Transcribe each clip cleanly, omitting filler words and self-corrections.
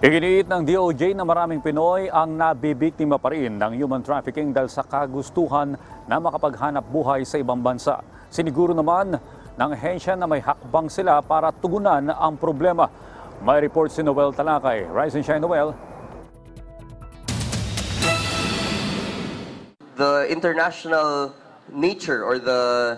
Iginiit ng DOJ na maraming Pinoy ang nabibiktima pa rin ng human trafficking dahil sa kagustuhan na makapaghanap buhay sa ibang bansa. Siniguro naman ng ahensya na may hakbang sila para tugunan ang problema. May report si Noel Talakay. Rise and shine, Noel. The international nature or the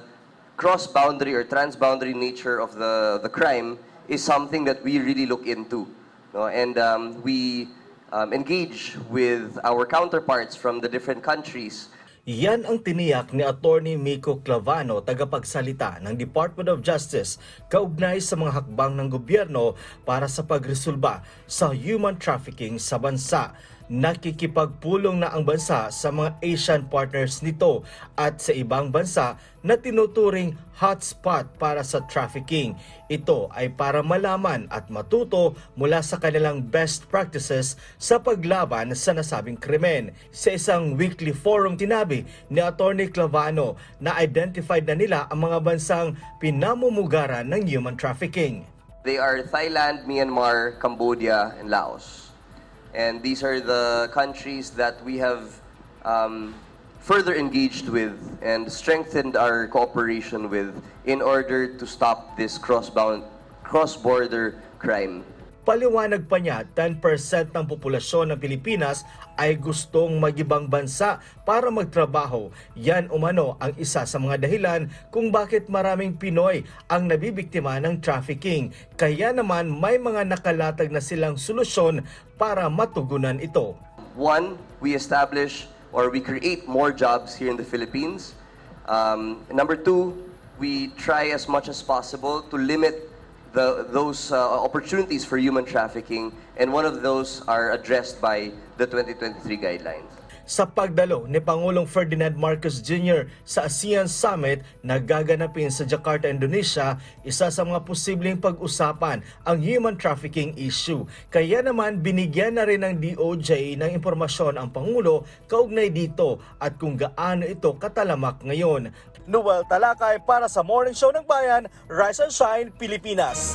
cross-boundary or trans-boundary nature of the crime is something that we really look into. No? And we engage with our counterparts from the different countries. Yan ang tiniyak ni Attorney Miko Clavano, tagapagsalita ng Department of Justice, kaugnay sa mga hakbang ng gobyerno para sa pagresolba sa human trafficking sa bansa. Nakikipagpulong na ang bansa sa mga Asian partners nito at sa ibang bansa na tinuturing hotspot para sa trafficking. Ito ay para malaman at matuto mula sa kanilang best practices sa paglaban sa nasabing krimen. Sa isang weekly forum tinabi ni Attorney Clavano na identified na nila ang mga bansang pinamumugaran ng human trafficking. They are Thailand, Myanmar, Cambodia, and Laos. And these are the countries that we have further engaged with and strengthened our cooperation with in order to stop this cross-border crime. Paliwanag pa niya, 10% ng populasyon ng Pilipinas ay gustong mag-ibang bansa para magtrabaho. Yan umano ang isa sa mga dahilan kung bakit maraming Pinoy ang nabibiktima ng trafficking. Kaya naman may mga nakalatag na silang solusyon para matugunan ito. One, we establish or we create more jobs here in the Philippines. Number two, we try as much as possible to limit those opportunities for human trafficking, and one of those are addressed by the 2023 guidelines. Sa pagdalo ni Pangulong Ferdinand Marcos Jr. sa ASEAN Summit na gaganapin sa Jakarta, Indonesia, isa sa mga posibleng pag-usapan ang human trafficking issue. Kaya naman binigyan na rin ng DOJ ng impormasyon ang Pangulo kaugnay dito at kung gaano ito katalamak ngayon. Noel Talakay para sa Morning Show ng Bayan, Rise and Shine, Pilipinas.